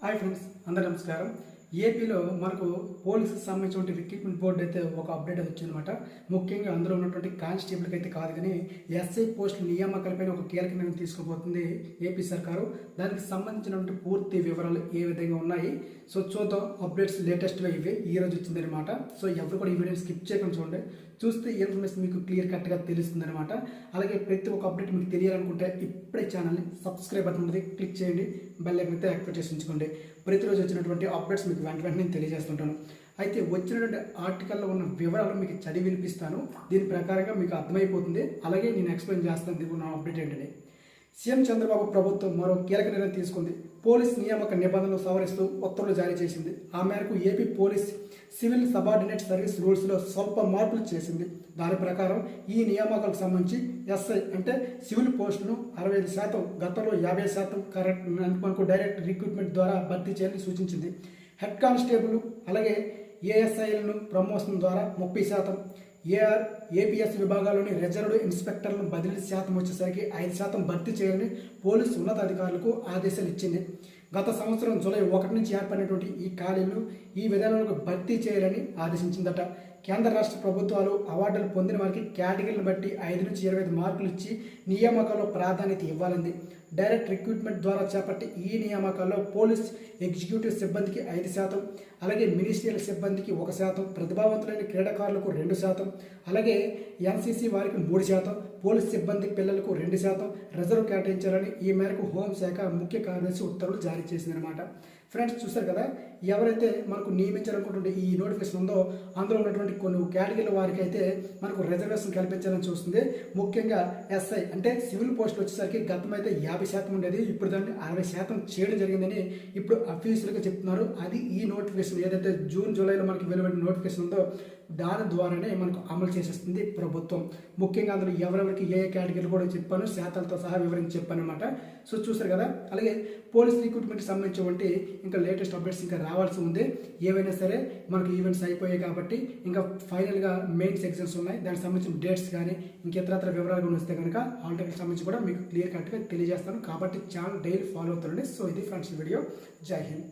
Hi friends, అందరూ నమస్కారం. ఏపీలో మనకు పోలీసుకు సంబంధించిన రిక్రూట్మెంట్ బోర్డు అయితే ఒక అప్డేట్ వచ్చిందన్నమాట. ముఖ్యంగా అందులో ఉన్నటువంటి కానిస్టేబుల్కి అయితే కాదు కానీ ఎస్ఐ పోస్టుల నియామకాలపైన ఒక కీలక నిర్ణయం తీసుకోబోతుంది ఏపీ సర్కారు. దానికి సంబంధించినటువంటి పూర్తి వివరాలు ఏ విధంగా ఉన్నాయి సో చూద్దాం. అప్డేట్స్ లేటెస్ట్గా ఇవే ఈ రోజు వచ్చిందనమాట. సో ఎవరు కూడా ఈ వీడియోని స్కిప్ చేయకుండా చూడండి. చూస్తే ఇన్ఫర్మేషన్ మీకు క్లియర్ కట్గా తెలుస్తుంది అనమాట. అలాగే ప్రతి ఒక్క అప్డేట్ మీకు తెలియాలనుకుంటే ఇప్పుడే ఛానల్ని సబ్స్క్రైబ్ బటన్ ఉంటుంది, క్లిక్ చేయండి, బెల్ ఐకాన్ అయితే యాక్టివేట్ చేసి ఉంచుకోండి. ప్రతిరోజు వచ్చినటువంటి అప్డేట్స్ మీకు వెంటనే తెలియజేస్తుంటాను. అయితే వచ్చినటువంటి ఆర్టికల్లో ఉన్న వివరాలు మీకు చదివి వినిపిస్తాను. దీని ప్రకారంగా మీకు అర్థమైపోతుంది. అలాగే నేను ఎక్స్ప్లెయిన్ చేస్తాను దీనికి ఉన్న అప్డేట్ ఏంటంటే, సీఎం చంద్రబాబు ప్రభుత్వం మరో కీలక నిర్ణయం తీసుకుంది. పోలీస్ నియామక నిబంధనలు సవరిస్తూ ఉత్తర్వులు జారీ చేసింది. ఆ మేరకు AP police civil subordinate service రూల్స్లో స్వల్ప మార్పులు చేసింది. దాని ప్రకారం ఈ నియామకాలకు సంబంధించి ఎస్ఐ అంటే సివిల్ పోస్టును 65%, గతంలో 50% కరెక్ట్ మనకు డైరెక్ట్ రిక్రూట్మెంట్ ద్వారా భర్తీ చేయాలని సూచించింది. హెడ్ కానిస్టేబుల్ అలాగే ఏఎస్ఐలను ప్రమోషన్ ద్వారా 30%, ఏపీఎస్ విభాగాల్లోని రిజర్వ్డ్ ఇన్స్పెక్టర్లను బదిలీ శాతం వచ్చేసరికి 5% భర్తీ చేయాలని పోలీసు ఉన్నతాధికారులకు ఆదేశాలు ఇచ్చింది. గత సంవత్సరం జూలై 1 నుంచి ఏర్పడినటువంటి ఈ ఖాళీలు ఈ విధానాలకు భర్తీ చేయాలని ఆదేశించిందట. కేంద్ర రాష్ట్ర ప్రభుత్వాలు అవార్డులు పొందిన వారికి కేటగిరీలను బట్టి 5 నుంచి 25 మార్కులు ఇచ్చి నియామకాల్లో ప్రాధాన్యత ఇవ్వాలంది. డైరెక్ట్ రిక్రూట్మెంట్ ద్వారా చేపట్టి ఈ నియామకాల్లో పోలీస్ ఎగ్జిక్యూటివ్ సిబ్బందికి 5%, అలాగే మినిస్ట్రియల్ సిబ్బందికి 1%, ప్రతిభావంతులైన క్రీడాకారులకు 2%, అలాగే ఎన్సీసీ వారికి 3%, పోలీస్ సిబ్బంది పిల్లలకు 2% రిజర్వ్ కేటాయించాలని ఈ మేరకు హోంశాఖ ముఖ్య కార్యదర్శి ఉత్తర్వులు జారీ చేసిందనమాట. ఫ్రెండ్స్ చూస్తారు కదా, ఎవరైతే మనకు నియమించాలనుకుంటుంటే ఈ నోటిఫికేషన్ ఉందో అందులో ఉన్నటువంటి కొన్ని కేటగిరీల వారికి అయితే మనకు రిజర్వేషన్ కల్పించాలని చూస్తుంది. ముఖ్యంగా ఎస్ఐ అంటే సివిల్ పోస్టులు వచ్చేసరికి గతం అయితే 50% ఉండేది, ఇప్పుడు దాన్ని 60% చేయడం జరిగిందని ఇప్పుడు అఫీషియల్గా చెప్తున్నారు. అది ఈ నోటిఫికేషన్ ఏదైతే జూన్ జూలైలో మనకి వెలువడిన నోటిఫికేషన్ ఉందో దాని ద్వారానే మనకు అమలు చేసేస్తుంది ప్రభుత్వం. ముఖ్యంగా అందులో ఎవరెవరికి ఏ కేటగిరీలు కూడా చెప్పాను, శాతాలతో సహా వివరించి చెప్పాను అనమాట. సో చూసారు కదా. అలాగే పోలీస్ రిక్రూట్మెంట్కి సంబంధించి ఇంకా లేటెస్ట్ అప్డేట్స్ ఇంకా రావాల్సి ఉంది. ఏవైనా సరే మనకు ఈవెంట్స్ అయిపోయాయి కాబట్టి ఇంకా ఫైనల్గా మెయిన్స్ ఎగ్జామ్స్ ఉన్నాయి. దానికి సంబంధించిన డేట్స్ కానీ ఇంకెతరత్ర వివరాలు కూడా వస్తే కనుక ఆల్ టికెట్కి సంబంధించి కూడా మీకు క్లియర్ కట్గా తెలియజేస్తాను. కాబట్టి ఛానల్ డైలీ ఫాలో అవుతారండి. సో ఇది ఫ్రెండ్స్ వీడియో. జై హింద్.